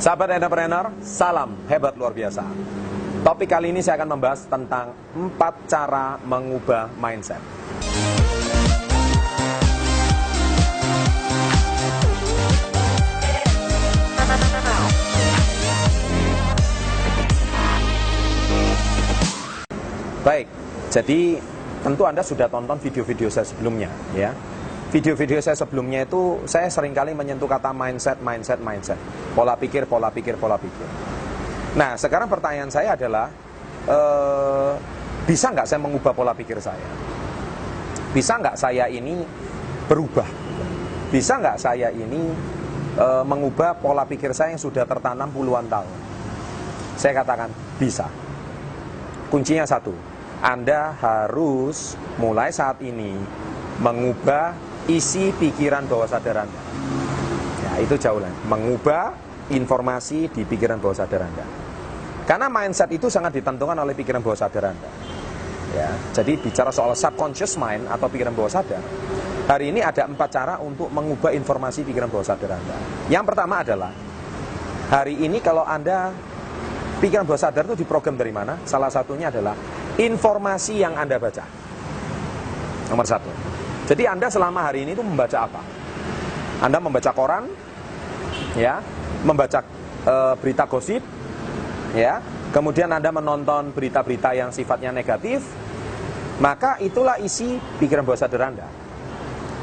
Sahabat entrepreneur, salam hebat luar biasa. Topik kali ini saya akan membahas tentang 4 cara mengubah mindset. Baik, jadi tentu Anda sudah tonton video-video saya sebelumnya, ya. Video-video saya sebelumnya itu saya seringkali menyentuh kata mindset. Pola pikir. Nah, sekarang pertanyaan saya adalah, bisa nggak saya mengubah pola pikir saya? Bisa nggak saya ini berubah? Bisa nggak saya ini mengubah pola pikir saya yang sudah tertanam puluhan tahun? Saya katakan bisa. Kuncinya satu, Anda harus mulai saat ini mengubah isi pikiran bawah sadar Anda. Ya, itu jauh lah. Mengubah informasi di pikiran bawah sadar Anda. Karena mindset itu sangat ditentukan oleh pikiran bawah sadar Anda. Ya, jadi bicara soal subconscious mind atau pikiran bawah sadar, hari ini ada 4 cara untuk mengubah informasi pikiran bawah sadar Anda. Yang pertama adalah, hari ini kalau Anda pikiran bawah sadar itu diprogram dari mana? Salah satunya adalah informasi yang Anda baca. Nomor 1. Jadi Anda selama hari ini itu membaca apa? Anda membaca koran, ya, membaca berita gosip, ya. Kemudian Anda menonton berita-berita yang sifatnya negatif, maka itulah isi pikiran bawah sadar Anda.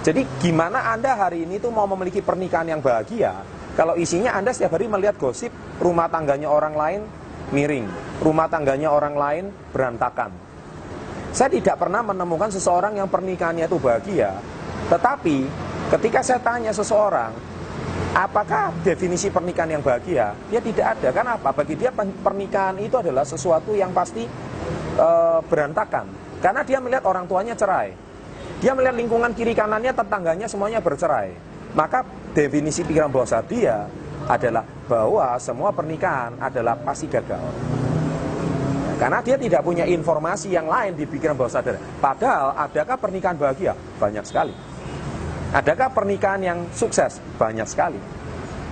Jadi gimana Anda hari ini tuh mau memiliki pernikahan yang bahagia kalau isinya Anda setiap hari melihat gosip rumah tangganya orang lain miring, rumah tangganya orang lain berantakan. Saya tidak pernah menemukan seseorang yang pernikahannya itu bahagia. Tetapi ketika saya tanya seseorang, apakah definisi pernikahan yang bahagia? Dia tidak ada. Kenapa? Bagi dia pernikahan itu adalah sesuatu yang pasti berantakan. Karena dia melihat orang tuanya cerai. Dia melihat lingkungan kiri kanannya, tetangganya semuanya bercerai. Maka definisi pikiran bawah sadar dia adalah bahwa semua pernikahan adalah pasti gagal. Karena dia tidak punya informasi yang lain di pikiran bawah sadar. Padahal adakah pernikahan bahagia? Banyak sekali. Adakah pernikahan yang sukses? Banyak sekali.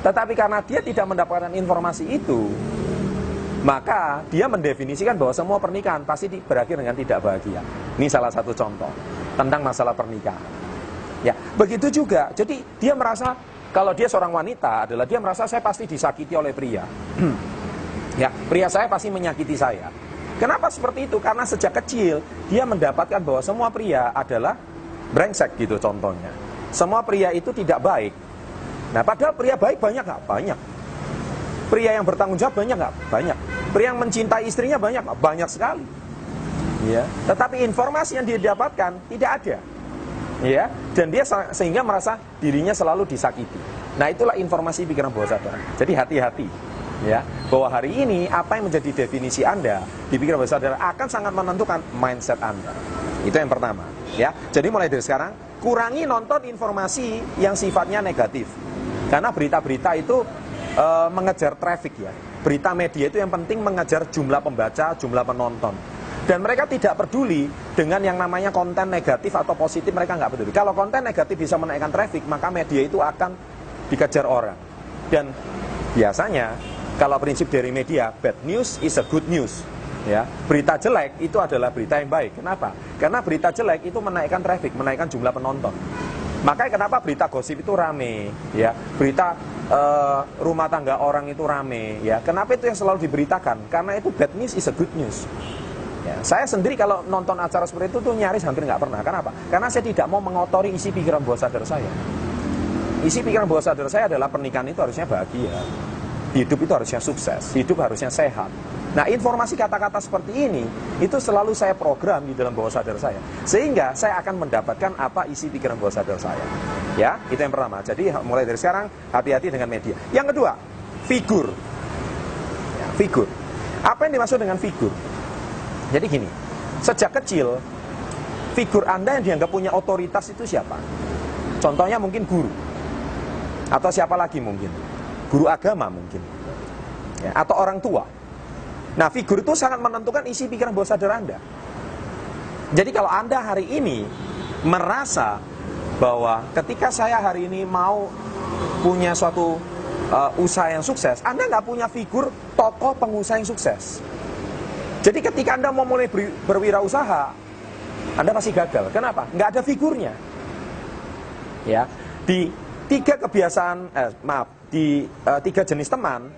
Tetapi karena dia tidak mendapatkan informasi itu, maka dia mendefinisikan bahwa semua pernikahan pasti berakhir dengan tidak bahagia. Ini salah satu contoh tentang masalah pernikahan. Ya, begitu juga. Jadi dia merasa kalau dia seorang wanita adalah dia merasa saya pasti disakiti oleh pria. Ya, pria saya pasti menyakiti saya. Kenapa seperti itu? Karena sejak kecil dia mendapatkan bahwa semua pria adalah brengsek gitu contohnya. Semua pria itu tidak baik. Nah, padahal pria baik banyak nggak? Banyak. Pria yang bertanggung jawab banyak nggak? Banyak. Pria yang mencintai istrinya banyak nggak? Banyak sekali. Ya. Tetapi informasi yang dia dapatkan tidak ada. Ya. Dan dia sehingga merasa dirinya selalu disakiti. Nah, itulah informasi pikiran bawah sadar. Jadi hati-hati. Ya, bahwa hari ini apa yang menjadi definisi Anda di pikiran bawah sadar akan sangat menentukan mindset Anda. Itu yang pertama, ya. Jadi mulai dari sekarang kurangi nonton informasi yang sifatnya negatif. Karena berita-berita itu mengejar traffic, ya. Berita media itu yang penting mengejar jumlah pembaca, jumlah penonton. Dan mereka tidak peduli dengan yang namanya konten negatif atau positif, mereka nggak peduli. Kalau konten negatif bisa menaikkan traffic, maka media itu akan dikejar orang. Dan biasanya kalau prinsip dari media, bad news is a good news. Ya, berita jelek itu adalah berita yang baik. Kenapa? Karena berita jelek itu menaikkan traffic, menaikkan jumlah penonton. Makanya kenapa berita gosip itu rame, ya. Berita rumah tangga orang itu rame, ya. Kenapa itu yang selalu diberitakan? Karena itu bad news is a good news. Ya, saya sendiri kalau nonton acara seperti itu tuh nyaris hampir nggak pernah. Kenapa? Karena saya tidak mau mengotori isi pikiran bawah sadar saya. Isi pikiran bawah sadar saya adalah pernikahan itu harusnya bahagia. Hidup itu harusnya sukses, hidup harusnya sehat. Nah, informasi kata-kata seperti ini, itu selalu saya program di dalam bawah sadar saya. Sehingga saya akan mendapatkan apa isi pikiran bawah sadar saya. Ya, itu yang pertama. Jadi mulai dari sekarang, hati-hati dengan media. Yang kedua, figur. Ya, figur. Apa yang dimaksud dengan figur? Jadi gini, sejak kecil, figur Anda yang dianggap punya otoritas itu siapa? Contohnya mungkin guru. Atau siapa lagi mungkin? Guru agama mungkin, ya, atau orang tua. Nah, figur itu sangat menentukan isi pikiran bawah sadar Anda. Jadi kalau Anda hari ini merasa bahwa ketika saya hari ini mau punya suatu usaha yang sukses, Anda nggak punya figur tokoh pengusaha yang sukses. Jadi ketika Anda mau mulai berwirausaha, Anda pasti gagal. Kenapa? Nggak ada figurnya. Ya, di tiga jenis teman,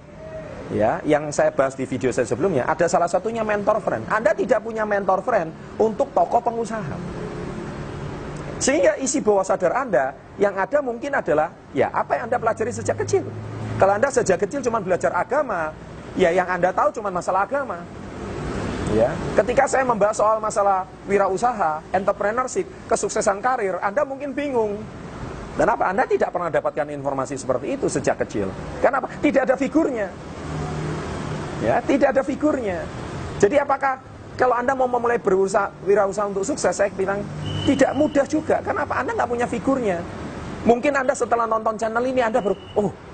ya, yang saya bahas di video saya sebelumnya, ada salah satunya mentor friend. Anda tidak punya mentor friend untuk tokoh pengusaha. Sehingga isi bawah sadar Anda yang ada mungkin adalah, ya, apa yang Anda pelajari sejak kecil. Kalau Anda sejak kecil cuma belajar agama, ya yang Anda tahu cuma masalah agama. Ya, ketika saya membahas soal masalah wirausaha, entrepreneurship, kesuksesan karir, Anda mungkin bingung. Kenapa? Anda tidak pernah dapatkan informasi seperti itu sejak kecil. Kenapa? Tidak ada figurnya. Ya, tidak ada figurnya. Jadi apakah kalau Anda mau memulai wirausaha untuk sukses, saya bilang tidak mudah juga. Kenapa? Anda nggak punya figurnya. Mungkin Anda setelah nonton channel ini Anda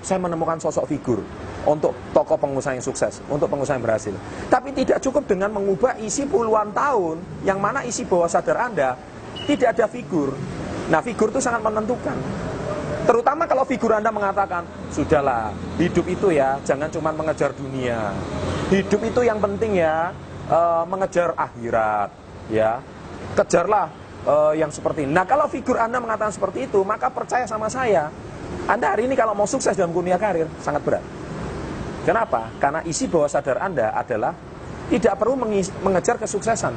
saya menemukan sosok figur untuk tokoh pengusaha yang sukses, untuk pengusaha yang berhasil. Tapi tidak cukup dengan mengubah isi puluhan tahun, yang mana isi bawah sadar Anda tidak ada figur. Nah, figur itu sangat menentukan. Terutama kalau figur Anda mengatakan, sudahlah, hidup itu ya, jangan cuma mengejar dunia. Hidup itu yang penting ya, mengejar akhirat, ya. Kejarlah yang seperti ini. Nah, kalau figur Anda mengatakan seperti itu, maka percaya sama saya, Anda hari ini kalau mau sukses dalam dunia karir, sangat berat. Kenapa? Karena isi bawah sadar Anda adalah tidak perlu mengejar kesuksesan.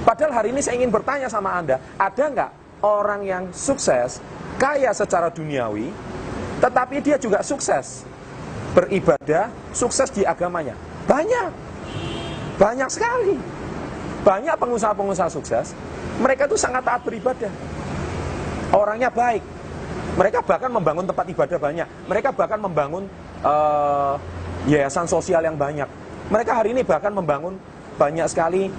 Padahal hari ini saya ingin bertanya sama Anda, ada nggak orang yang sukses, kaya secara duniawi, tetapi dia juga sukses beribadah, sukses di agamanya? Banyak. Banyak sekali. Banyak pengusaha-pengusaha sukses, mereka itu sangat taat beribadah. Orangnya baik. Mereka bahkan membangun tempat ibadah banyak. Mereka bahkan membangun yayasan sosial yang banyak. Mereka hari ini bahkan membangun banyak sekali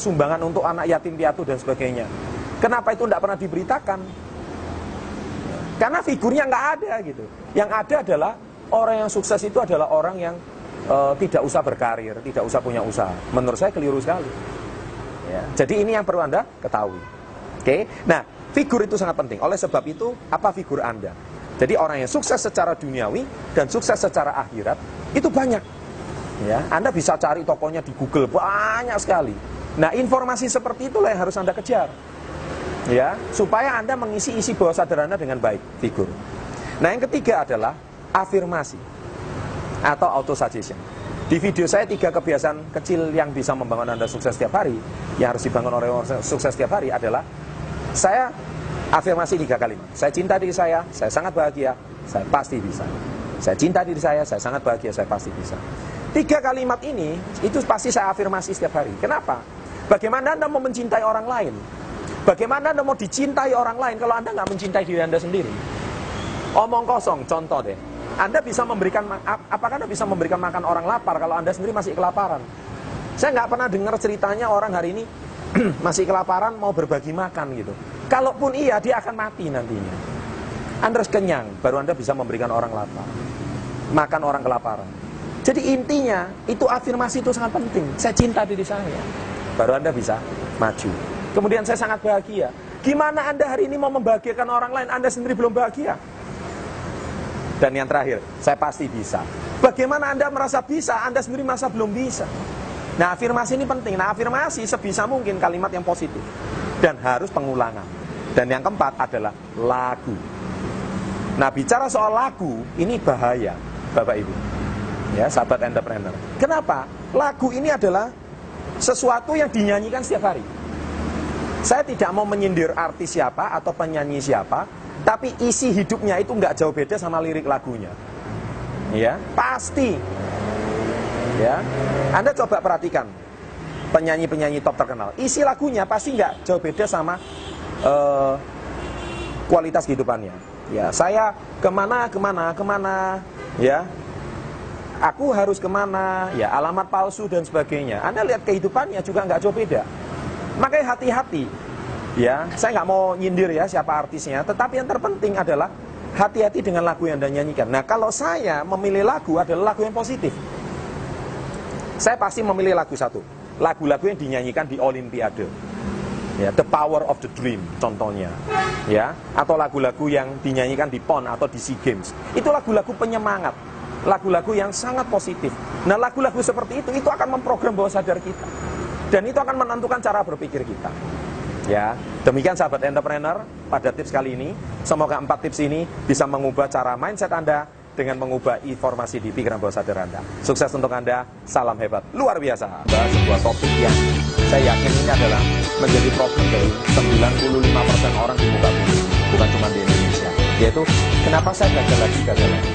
sumbangan untuk anak yatim piatu dan sebagainya. Kenapa itu tidak pernah diberitakan? Karena figurnya nggak ada gitu. Yang ada adalah orang yang sukses itu adalah orang yang tidak usah berkarir, tidak usah punya usaha. Menurut saya keliru sekali. Ya, jadi ini yang perlu Anda ketahui. Oke? Nah, figur itu sangat penting. Oleh sebab itu, apa figur Anda? Jadi orang yang sukses secara duniawi dan sukses secara akhirat itu banyak. Ya, Anda bisa cari tokonya di Google, banyak sekali. Nah, informasi seperti itulah yang harus Anda kejar. Ya, supaya Anda mengisi isi bawah sadar Anda dengan baik, figur. Nah, yang ketiga adalah afirmasi atau auto-suggestion. Di video saya 3 kebiasaan kecil yang bisa membangun Anda sukses setiap hari, yang harus dibangun oleh orang sukses setiap hari adalah, saya afirmasi 3 kalimat. Saya cinta diri saya sangat bahagia, saya pasti bisa. Saya cinta diri saya sangat bahagia, saya pasti bisa. 3 kalimat ini, itu pasti saya afirmasi setiap hari. Kenapa? Bagaimana Anda mau mencintai orang lain? Bagaimana Anda mau dicintai orang lain kalau Anda nggak mencintai diri Anda sendiri? Omong kosong, contoh deh. Apakah Anda bisa memberikan makan orang lapar kalau Anda sendiri masih kelaparan? Saya nggak pernah dengar ceritanya orang hari ini masih kelaparan mau berbagi makan gitu. Kalaupun iya, dia akan mati nantinya. Anda harus kenyang, baru Anda bisa memberikan orang lapar, makan orang kelaparan. Jadi intinya, itu afirmasi itu sangat penting. Saya cinta diri saya, baru Anda bisa maju. Kemudian saya sangat bahagia. Gimana Anda hari ini mau membahagiakan orang lain, Anda sendiri belum bahagia? Dan yang terakhir, saya pasti bisa. Bagaimana Anda merasa bisa, Anda sendiri merasa belum bisa? Nah, afirmasi ini penting. Nah, afirmasi sebisa mungkin kalimat yang positif. Dan harus pengulangan. Dan yang keempat adalah lagu. Nah, bicara soal lagu, ini bahaya, Bapak Ibu. Ya, sahabat entrepreneur. Kenapa? Lagu ini adalah sesuatu yang dinyanyikan setiap hari. Saya tidak mau menyindir artis siapa atau penyanyi siapa, tapi isi hidupnya itu nggak jauh beda sama lirik lagunya. Ya, pasti. Ya, Anda coba perhatikan penyanyi-penyanyi top terkenal. Isi lagunya pasti nggak jauh beda sama kualitas kehidupannya. Ya, saya kemana, ya. Aku harus kemana, ya, alamat palsu dan sebagainya. Anda lihat kehidupannya juga nggak jauh beda. Makanya hati-hati, ya. Saya nggak mau nyindir ya siapa artisnya, tetapi yang terpenting adalah hati-hati dengan lagu yang Anda nyanyikan. Nah, kalau saya memilih lagu adalah lagu yang positif. Saya pasti memilih lagu satu, lagu-lagu yang dinyanyikan di Olimpiade. Ya, The Power of the Dream contohnya, ya, atau lagu-lagu yang dinyanyikan di PON atau di SEA Games. Itu lagu-lagu penyemangat, lagu-lagu yang sangat positif. Nah, lagu-lagu seperti itu akan memprogram bawah sadar kita, dan itu akan menentukan cara berpikir kita. Ya, demikian sahabat entrepreneur pada tips kali ini. Semoga 4 tips ini bisa mengubah cara mindset Anda dengan mengubah informasi di pikiran bawah sadar Anda. Sukses untuk Anda, salam hebat, luar biasa. Sebuah topik yang saya yakin ini adalah menjadi problem dari 95% orang di muka bumi, bukan cuma di Indonesia, yaitu kenapa saya gagal lagi.